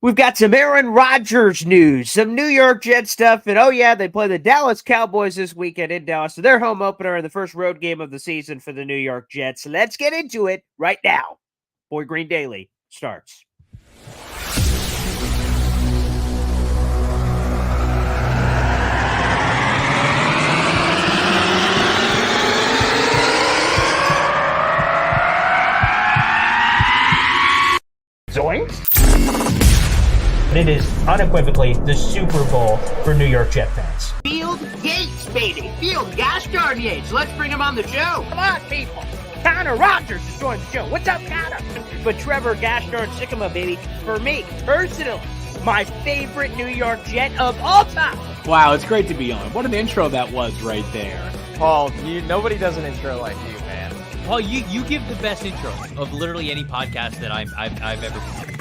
We've got some Aaron Rodgers news, some New York Jets stuff, and oh yeah, they play the Dallas Cowboys this weekend in Dallas. So their home opener and the first road game of the season for the New York Jets. Let's get into it right now. Boy Green Daily starts. Zoinks! It is unequivocally the Super Bowl for New York Jet fans. Field Yates, baby. Field gosh darn Yates. Let's bring him on the show. Come on, people. Connor Rodgers is joining the show. What's up, Connor? But Trevor gosh darn Sycamore, baby. For me, personally, my favorite New York Jet of all time. Wow, it's great to be on. What an intro that was right there. Paul, nobody does an intro like you, man. Paul, you give the best intro of literally any podcast that I've ever been.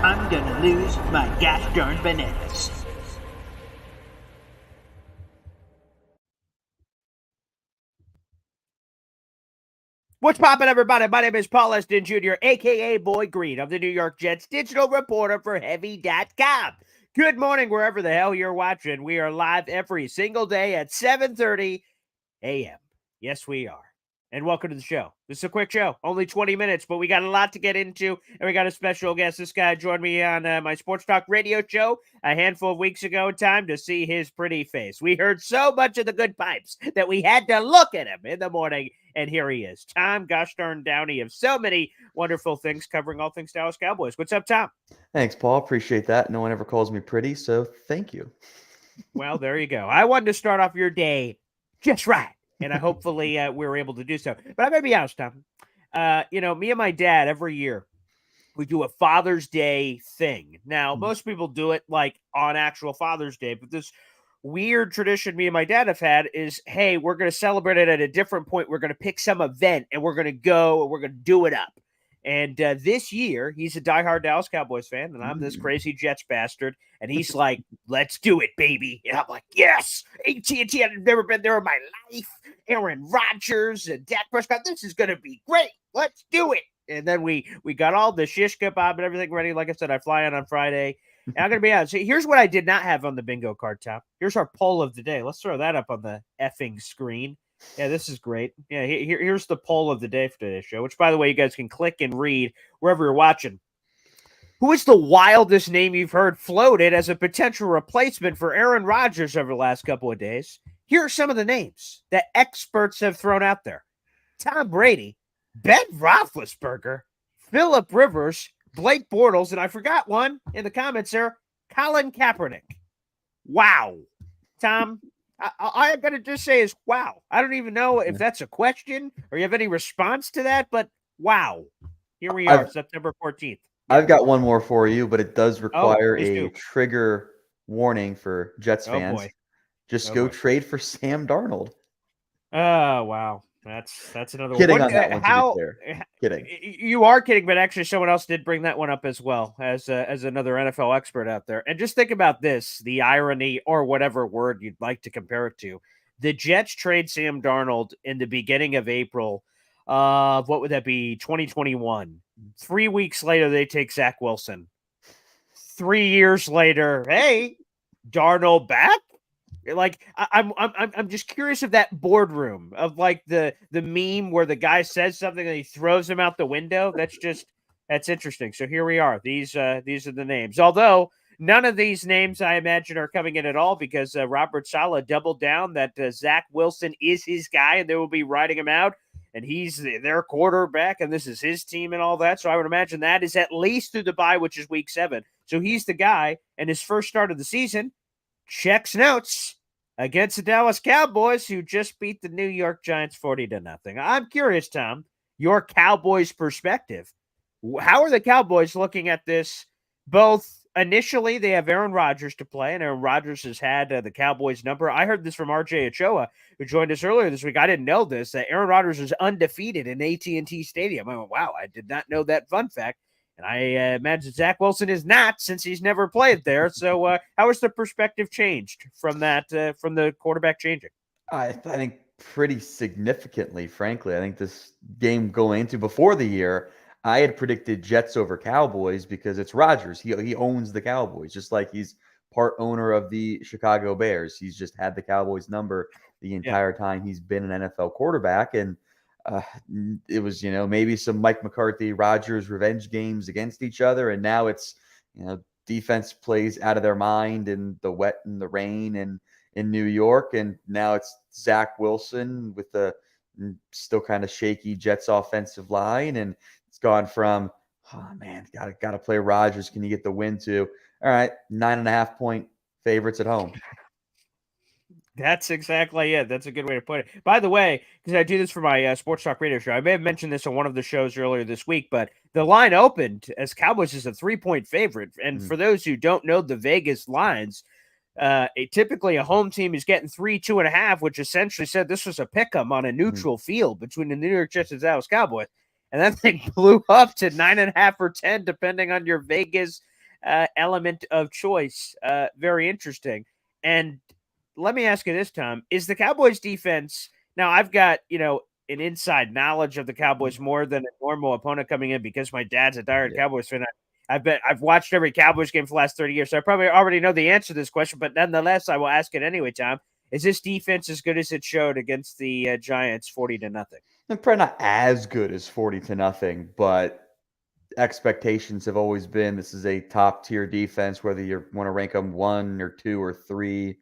I'm gonna lose my gosh darn bananas. What's poppin', everybody? My name is Paul Eston Jr., a.k.a. Boy Green of the New York Jets, digital reporter for Heavy.com. Good morning, wherever the hell you're watching. We are live every single day at 7:30 a.m. Yes, we are. And welcome to the show. This is a quick show, only 20 minutes, but we got a lot to get into, and we got a special guest. This guy joined me on my sports talk radio show a handful of weeks ago. Time to see his pretty face. We heard so much of the good pipes that we had to look at him in the morning, and here he is. Tom gosh darn Downey of so many wonderful things, covering all things Dallas Cowboys. What's up, Tom? Thanks, Paul. Appreciate that. No one ever calls me pretty, so thank you. Well, there you go. I wanted to start off your day just right. And hopefully we were able to do so. But I'm going to be honest, Tom. Me and my dad, every year, we do a Father's Day thing. Now, most people do it like on actual Father's Day. But this weird tradition me and my dad have had is, hey, we're going to celebrate it at a different point. We're going to pick some event, and we're going to go, and we're going to do it up. And this year, he's a diehard Dallas Cowboys fan, and I'm this crazy Jets bastard. And he's like, let's do it, baby. And I'm like, yes, AT&T, I've never been there in my life. Aaron Rodgers and Dak Prescott, this is going to be great. Let's do it. And then we got all the shish kebab and everything ready. Like I said, I fly on Friday. And I'm going to be honest. Here's what I did not have on the bingo card, Tom. Here's our poll of the day. Let's throw that up on the effing screen. Yeah, this is great. Yeah, here's the poll of the day for today's show, which, by the way, you guys can click and read wherever you're watching. Who is the wildest name you've heard floated as a potential replacement for Aaron Rodgers over the last couple of days? Here are some of the names that experts have thrown out there. Tom Brady, Ben Roethlisberger, Phillip Rivers, Blake Bortles, and I forgot one in the comments there, Colin Kaepernick. Wow. Tom, I got to just say is wow. I don't even know if that's a question or you have any response to that, but wow. Here we are, September 14th. I've got one more for you, but it does require a trigger warning for Jets fans. Boy. Just go trade for Sam Darnold. Oh, wow. That's another kidding one. On that one, to be fair. Kidding. You are kidding, but actually someone else did bring that one up as well as another NFL expert out there. And just think about this, the irony or whatever word you'd like to compare it to. The Jets trade Sam Darnold in the beginning of April of what would that be? 2021. 3 weeks later, they take Zach Wilson. 3 years later, hey, Darnold back? Like I'm just curious of that boardroom of like the meme where the guy says something and he throws him out the window. That's interesting. So here we are. These are the names. Although none of these names I imagine are coming in at all because Robert Saleh doubled down that Zach Wilson is his guy and they will be riding him out and he's their quarterback and this is his team and all that. So I would imagine that is at least through the bye, which is week 7. So he's the guy and his first start of the season. Checks notes against the Dallas Cowboys, who just beat the New York Giants 40-0. I'm curious, Tom, your Cowboys perspective. How are the Cowboys looking at this? Both initially, they have Aaron Rodgers to play, and Aaron Rodgers has had the Cowboys number. I heard this from RJ Ochoa, who joined us earlier this week. I didn't know this, that Aaron Rodgers is undefeated in AT&T Stadium. I went, wow, I did not know that fun fact. And I imagine Zach Wilson is not since he's never played there. So how has the perspective changed from that, from the quarterback changing? I think pretty significantly, frankly. I think this game going into before the year, I had predicted Jets over Cowboys because it's Rodgers. He owns the Cowboys, just like he's part owner of the Chicago Bears. He's just had the Cowboys number the entire time he's been an NFL quarterback. And uh, it was, maybe some Mike McCarthy, Rodgers revenge games against each other. And now it's, defense plays out of their mind in the wet and the rain and in New York. And now it's Zach Wilson with the still kind of shaky Jets offensive line. And it's gone from, oh man, gotta play Rodgers. Can you get the win to, all right, 9.5-point favorites at home. That's exactly it. That's a good way to put it. By the way, because I do this for my sports talk radio show, I may have mentioned this on one of the shows earlier this week, but the line opened as Cowboys is a 3-point favorite. And for those who don't know the Vegas lines, typically a home team is getting 3, 2.5, which essentially said this was a pick'em on a neutral field between the New York Jets and Dallas Cowboys. And that thing blew up to 9.5 or 10, depending on your Vegas element of choice. Very interesting. And let me ask you this, Tom. Is the Cowboys defense – now, I've got, an inside knowledge of the Cowboys more than a normal opponent coming in because my dad's a diehard Cowboys fan. I've watched every Cowboys game for the last 30 years, so I probably already know the answer to this question, but nonetheless, I will ask it anyway, Tom. Is this defense as good as it showed against the Giants 40-0? They're probably not as good as 40-0, but expectations have always been this is a top-tier defense, whether you want to rank them 1 or 2 or 3.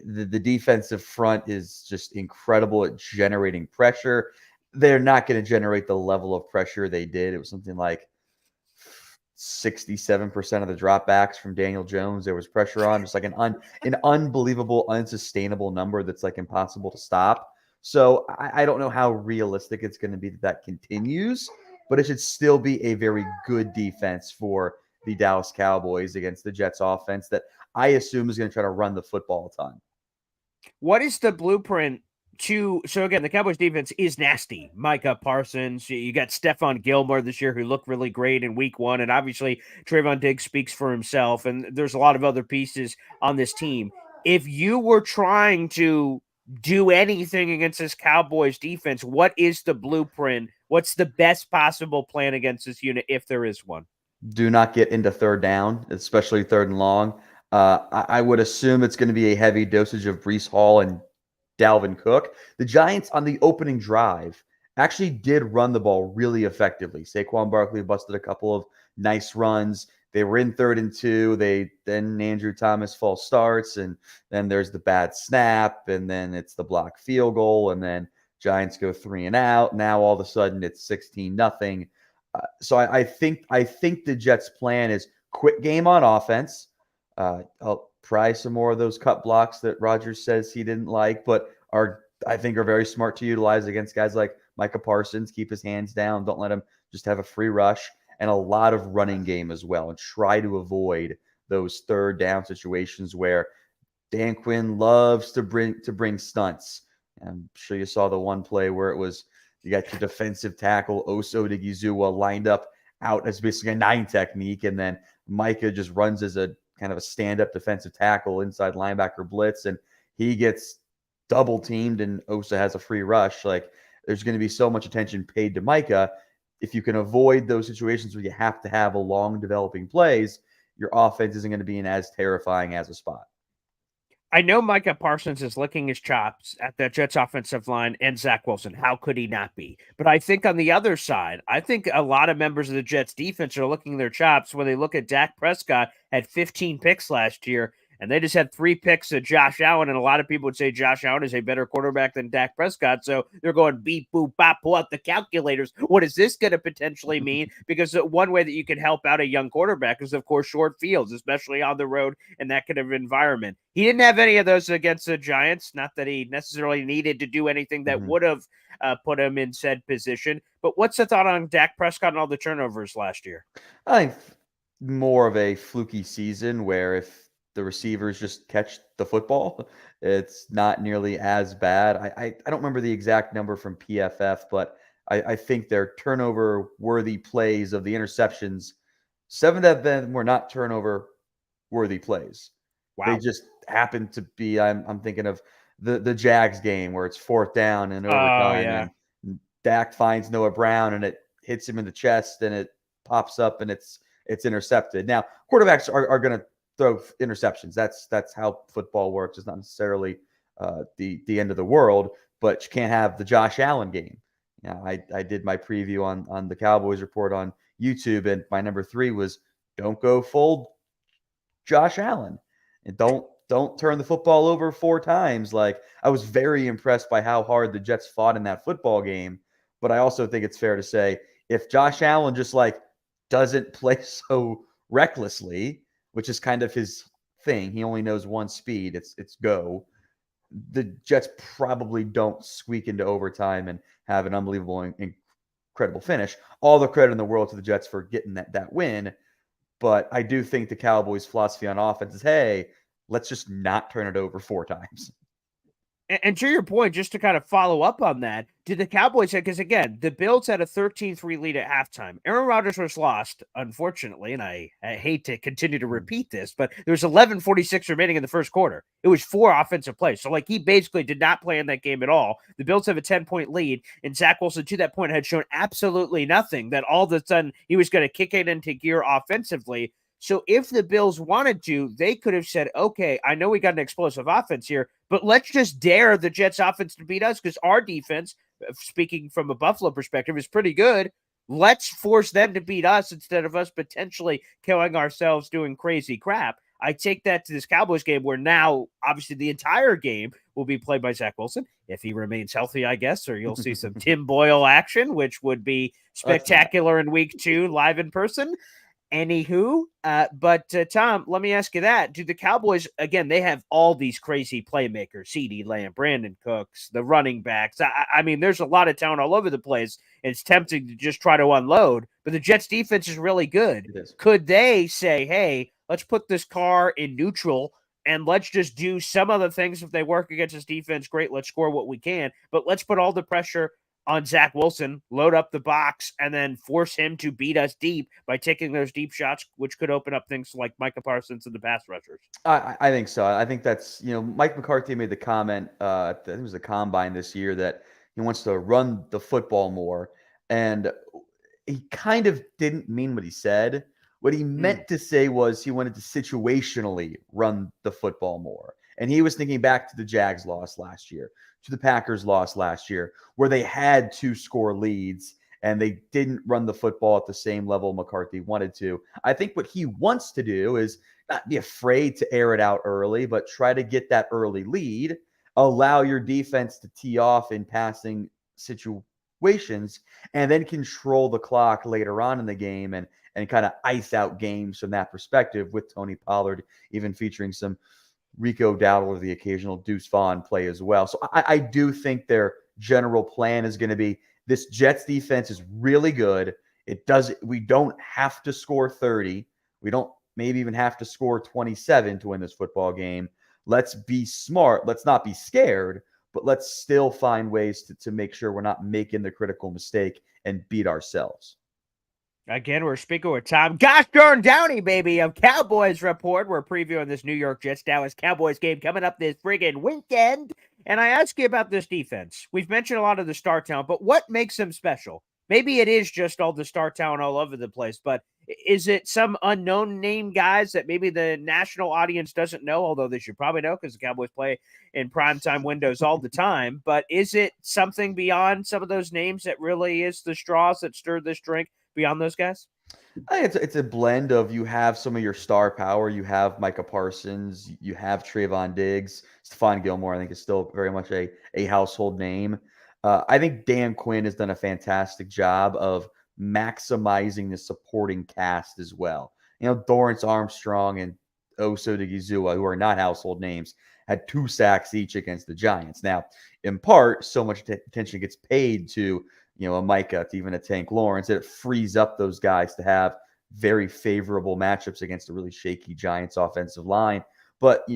The defensive front is just incredible at generating pressure. They're not going to generate the level of pressure they did. It was something like 67% of the dropbacks from Daniel Jones. There was pressure on, just like an unbelievable, unsustainable number that's like impossible to stop. So I don't know how realistic it's going to be that continues, but it should still be a very good defense for the Dallas Cowboys against the Jets offense that I assume is going to try to run the football a ton. What is the blueprint so again, the Cowboys defense is nasty. Micah Parsons, you got Stephon Gilmore this year who looked really great in week 1, and obviously Trayvon Diggs speaks for himself, and there's a lot of other pieces on this team. If you were trying to do anything against this Cowboys defense, what is the blueprint? What's the best possible plan against this unit if there is one? Do not get into third down, especially third and long. I would assume it's going to be a heavy dosage of Breece Hall and Dalvin Cook. The Giants on the opening drive actually did run the ball really effectively. Saquon Barkley busted a couple of nice runs. They were in 3rd and 2. Then Andrew Thomas false starts, and then there's the bad snap, and then it's the block field goal, and then Giants go 3 and out. Now all of a sudden it's 16-0. So I think the Jets' plan is quick game on offense. I'll try some more of those cut blocks that Rodgers says he didn't like, but I think are very smart to utilize against guys like Micah Parsons. Keep his hands down. Don't let him just have a free rush, and a lot of running game as well, and try to avoid those third down situations where Dan Quinn loves to bring stunts. I'm sure you saw the one play where it was you got your defensive tackle Oso Odigizua lined up out as basically a 9 technique, and then Micah just runs as a kind of a stand-up defensive tackle inside linebacker blitz, and he gets double teamed, and Osa has a free rush. Like, there's going to be so much attention paid to Micah. If you can avoid those situations where you have to have a long developing plays, your offense isn't going to be in as terrifying as a spot. I know Micah Parsons is licking his chops at the Jets offensive line and Zach Wilson. How could he not be? But I think on the other side, I think a lot of members of the Jets defense are licking their chops when they look at Dak Prescott had 15 picks last year, and they just had 3 picks of Josh Allen, and a lot of people would say Josh Allen is a better quarterback than Dak Prescott, so they're going beep, boop, bop, pull out the calculators. What is this going to potentially mean? Because one way that you can help out a young quarterback is, of course, short fields, especially on the road in that kind of environment. He didn't have any of those against the Giants, not that he necessarily needed to do anything that would have put him in said position, but what's the thought on Dak Prescott and all the turnovers last year? I think more of a fluky season where if the receivers just catch the football, it's not nearly as bad. I don't remember the exact number from PFF, but I think their turnover-worthy plays of the interceptions, 7 of them were not turnover-worthy plays. Wow. They just happened to be, I'm thinking of the Jags game where it's 4th down and overtime, and Dak finds Noah Brown, and it hits him in the chest and it pops up and it's intercepted. Now, quarterbacks are going to throw interceptions. That's how football works. It's not necessarily the end of the world, but you can't have the Josh Allen game. I did my preview on the Cowboys report on YouTube, and my number 3 was don't go full Josh Allen, and don't turn the football over 4 times. Like, I was very impressed by how hard the Jets fought in that football game, but I also think it's fair to say if Josh Allen just like doesn't play so recklessly, which is kind of his thing, he only knows one speed, it's go. The Jets probably don't squeak into overtime and have an unbelievable and incredible finish. All the credit in the world to the Jets for getting that win. But I do think the Cowboys' philosophy on offense is, hey, let's just not turn it over 4 times. And to your point, just to kind of follow up on that, did the Cowboys, because again, the Bills had a 13-3 lead at halftime. Aaron Rodgers was lost, unfortunately, and I hate to continue to repeat this, but there was 11:46 remaining in the first quarter. It was 4 offensive plays. So, like, he basically did not play in that game at all. The Bills have a 10-point lead, and Zach Wilson, to that point, had shown absolutely nothing, that all of a sudden he was going to kick it into gear offensively. So if the Bills wanted to, they could have said, okay, I know we got an explosive offense here, but let's just dare the Jets offense to beat us because our defense, speaking from a Buffalo perspective, is pretty good. Let's force them to beat us instead of us potentially killing ourselves doing crazy crap. I take that to this Cowboys game where now, obviously, the entire game will be played by Zach Wilson, if he remains healthy, I guess, or you'll see some Tim Boyle action, which would be spectacular in week 2 live in person. Anywho, but Tom, let me ask you that. Do the Cowboys, again, they have all these crazy playmakers, CeeDee Lamb, Brandon Cooks, the running backs. I mean, there's a lot of talent all over the place. It's tempting to just try to unload, but the Jets defense is really good. Could they say, hey, let's put this car in neutral and let's just do some other things? If they work against this defense, great, let's score what we can, but let's put all the pressure on Zach Wilson, load up the box, and then force him to beat us deep by taking those deep shots, which could open up things like Micah Parsons and the pass rushers. I think so. I think that's, Mike McCarthy made the comment, I think it was the Combine this year, that he wants to run the football more. And he kind of didn't mean what he said. What he meant to say was he wanted to situationally run the football more. And he was thinking back to the Jags loss last year, to the Packers loss last year, where they had to score leads and they didn't run the football at the same level McCarthy wanted to. I think what he wants to do is not be afraid to air it out early, but try to get that early lead, allow your defense to tee off in passing situations, and then control the clock later on in the game and kind of ice out games from that perspective, with Tony Pollard even featuring some Rico Dowdle or the occasional Deuce Vaughn play as well. So I do think their general plan is going to be, this Jets defense is really good. We don't have to score 30. We don't maybe even have to score 27 to win this football game. Let's be smart. Let's not be scared, but let's still find ways to make sure we're not making the critical mistake and beat ourselves. Again, we're speaking with Tom Gosh darn Downey, baby, of Cowboys Report. We're previewing this New York Jets-Dallas Cowboys game coming up this friggin' weekend. And I ask you about this defense. We've mentioned a lot of the star talent, but what makes them special? Maybe it is just all the star talent all over the place, but is it some unknown name guys that maybe the national audience doesn't know, although they should probably know because the Cowboys play in primetime windows all the time? But is it something beyond some of those names that really is the straws that stirred this drink beyond those guys? I think it's a blend of, you have some of your star power. You have Micah Parsons. You have Trayvon Diggs. Stephon Gilmore, I think, is still very much a household name. I think Dan Quinn has done a fantastic job of maximizing the supporting cast as well. Dorrance Armstrong and Oso Odighizuwa, who are not household names, had 2 sacks each against the Giants. Now, in part, so much attention gets paid to a Micah, to even a Tank Lawrence, that it frees up those guys to have very favorable matchups against a really shaky Giants offensive line. But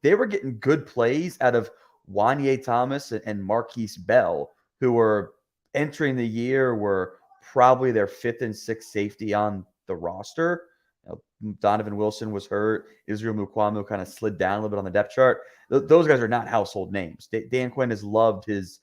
they were getting good plays out of Wanye Thomas and Marquise Bell, who were entering the year were probably their 5th and 6th safety on the roster. Donovan Wilson was hurt. Israel Mukuamu kind of slid down a little bit on the depth chart. Those guys are not household names. Dan Quinn has loved his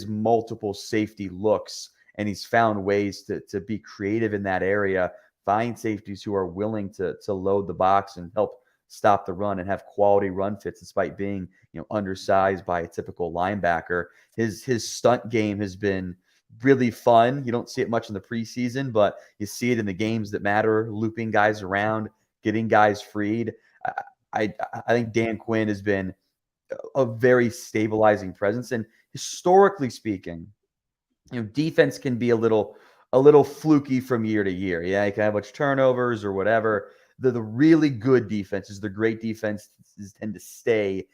multiple safety looks and he's found ways to be creative in that area, find safeties who are willing to load the box and help stop the run and have quality run fits despite being undersized by a typical linebacker. His stunt game has been really fun. You don't see it much in the preseason, but you see it in the games that matter, looping guys around, getting guys freed. I think Dan Quinn has been a very stabilizing presence. And historically speaking, defense can be a little fluky from year to year. Yeah, you can have much turnovers or whatever. The really good defenses, the great defenses tend to stay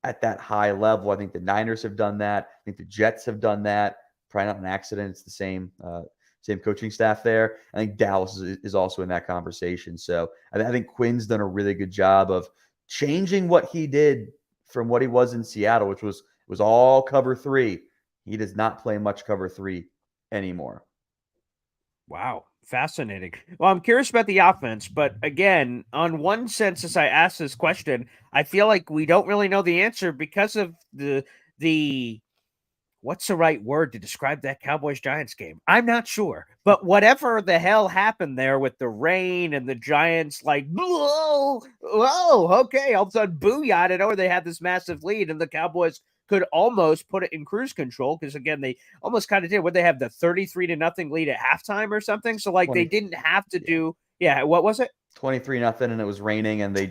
at that high level. I think the Niners have done that. I think the Jets have done that. Probably not an accident. It's the same coaching staff there. I think Dallas is also in that conversation. So I think Quinn's done a really good job of changing what he did from what he was in Seattle, which was all cover 3. He does not play much cover 3 anymore. Wow. Fascinating. Well, I'm curious about the offense, but again, on one sense, as I ask this question, I feel like we don't really know the answer because of the what's the right word to describe that Cowboys-Giants game? I'm not sure. But whatever the hell happened there with the rain and the Giants, like, whoa, okay, all of a sudden, booyah, and over they had this massive lead, and the Cowboys could almost put it in cruise control because, again, they almost kind of did. Would they have the 33-0 lead at halftime or something? So, like, 20, they didn't have to do – what was it? 23-0, and it was raining, and they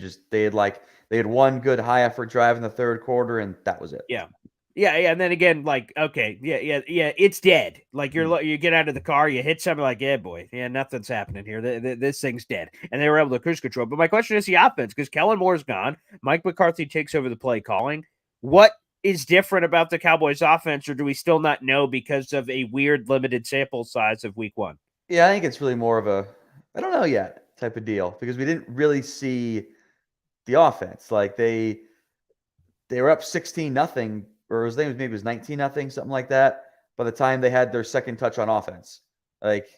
had one good high-effort drive in the third quarter, and that was it. Yeah, and then again, like, okay, it's dead. Like, you get out of the car, you hit something, like, yeah, boy, nothing's happening here. This thing's dead, and they were able to cruise control. But my question is the offense, because Kellen Moore's gone, Mike McCarthy takes over the play calling. What is different about the Cowboys' offense, or do we still not know because of a weird limited sample size of Week 1? Yeah, I think it's really more of a I don't know yet type of deal because we didn't really see the offense. Like they were up 16-0. Or his name maybe was 19-0, something like that. By the time they had their second touch on offense, like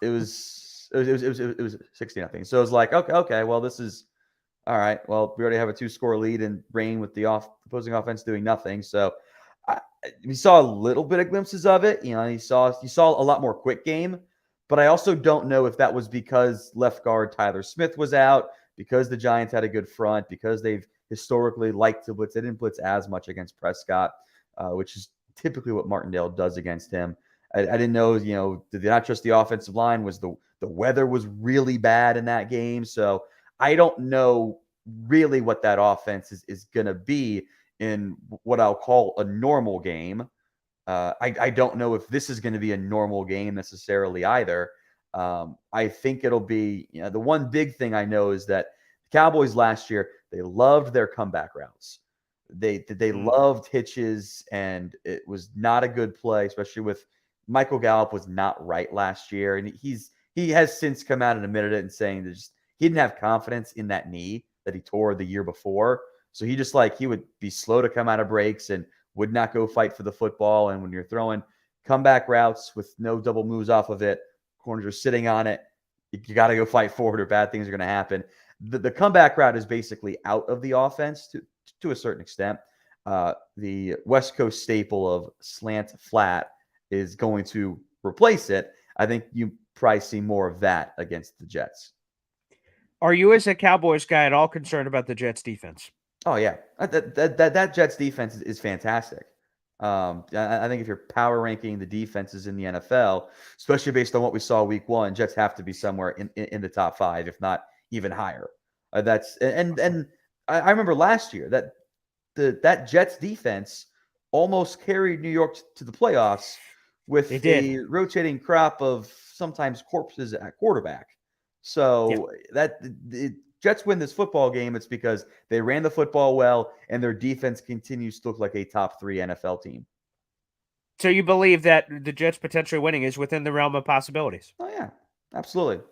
it was 16-0. So it was like, okay, well this is all right. Well, we already have a 2-score lead and rain with the opposing offense doing nothing. So we saw a little bit of glimpses of it. You saw a lot more quick game, but I also don't know if that was because left guard Tyler Smith was out, because the Giants had a good front, because they've historically liked to blitz. They didn't blitz as much against Prescott, which is typically what Martindale does against him. I didn't know, not just the offensive line, was the weather was really bad in that game. So I don't know really what that offense is going to be in what I'll call a normal game. I don't know if this is going to be a normal game necessarily either. I think it'll be, the one big thing I know is that the Cowboys last year, they loved their comeback routes. They loved hitches, and it was not a good play, especially with Michael Gallup was not right last year. And he has since come out and admitted it and saying that he didn't have confidence in that knee that he tore the year before. So he would be slow to come out of breaks and would not go fight for the football. And when you're throwing comeback routes with no double moves off of it, corners are sitting on it, you got to go fight forward or bad things are going to happen. The comeback route is basically out of the offense to a certain extent. The West Coast staple of slant flat is going to replace it. I think you probably see more of that against the Jets. Are you, as a Cowboys guy, at all concerned about the Jets defense? Oh, yeah. That Jets defense is fantastic. I think if you're power ranking the defenses in the NFL, especially based on what we saw Week 1, Jets have to be somewhere in the top 5, if not even higher. And I remember last year that Jets defense almost carried New York to the playoffs with a rotating crop of sometimes corpses at quarterback. So Jets win this football game, it's because they ran the football well and their defense continues to look like a top 3 NFL team. So you believe that the Jets potentially winning is within the realm of possibilities? Oh yeah, absolutely.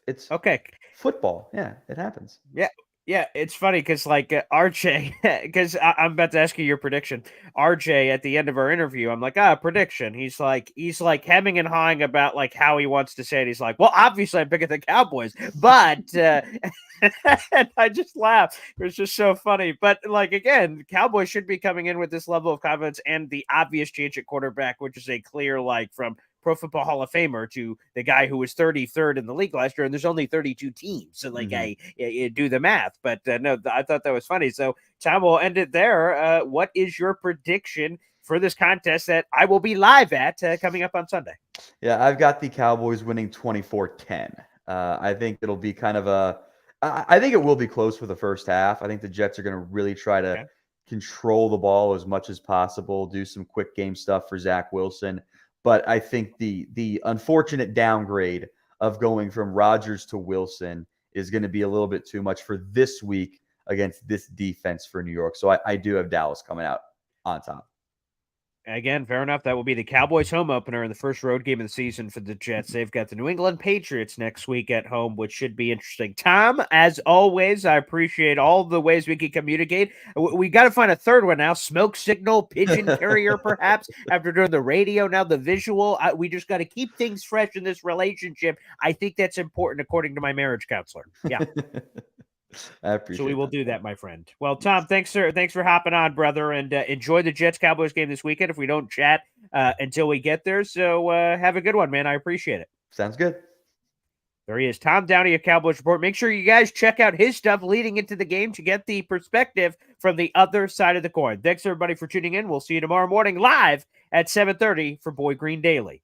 It's okay. Football. Yeah, it happens. Yeah, it's funny because RJ, because I'm about to ask you your prediction. RJ, at the end of our interview, I'm like, prediction. He's like hemming and hawing about like how he wants to say it. He's like, well, obviously I'm picking the Cowboys, but and I just laugh. It was just so funny. But like again, Cowboys should be coming in with this level of confidence and the obvious change at quarterback, which is a clear from Pro Football Hall of Famer to the guy who was 33rd in the league last year, and there's only 32 teams. So, like, I do the math. But no, I thought that was funny. So, Tom, we'll end it there. What is your prediction for this contest that I will be live at coming up on Sunday? Yeah, I've got the Cowboys winning 24-10. I think it'll be kind of I think it will be close for the first half. I think the Jets are going to really try to control the ball as much as possible, do some quick game stuff for Zach Wilson. But I think the unfortunate downgrade of going from Rodgers to Wilson is going to be a little bit too much for this week against this defense for New York. So I do have Dallas coming out on top. Again, fair enough. That will be the Cowboys home opener in the first road game of the season for the Jets. They've got the New England Patriots next week at home, which should be interesting. Tom, as always, I appreciate all the ways we can communicate. We got to find a third one now. Smoke signal, pigeon carrier, perhaps, after doing the radio, now the visual. We just got to keep things fresh in this relationship. I think that's important, according to my marriage counselor. Yeah. I appreciate So we will do that, my friend. Well, Tom, thanks, sir. Thanks for hopping on, brother, and enjoy the Jets-Cowboys game this weekend if we don't chat until we get there. So have a good one, man. I appreciate it. Sounds good. There he is, Tom Downey of Cowboys Report. Make sure you guys check out his stuff leading into the game to get the perspective from the other side of the coin. Thanks, everybody, for tuning in. We'll see you tomorrow morning live at 7:30 for Boy Green Daily.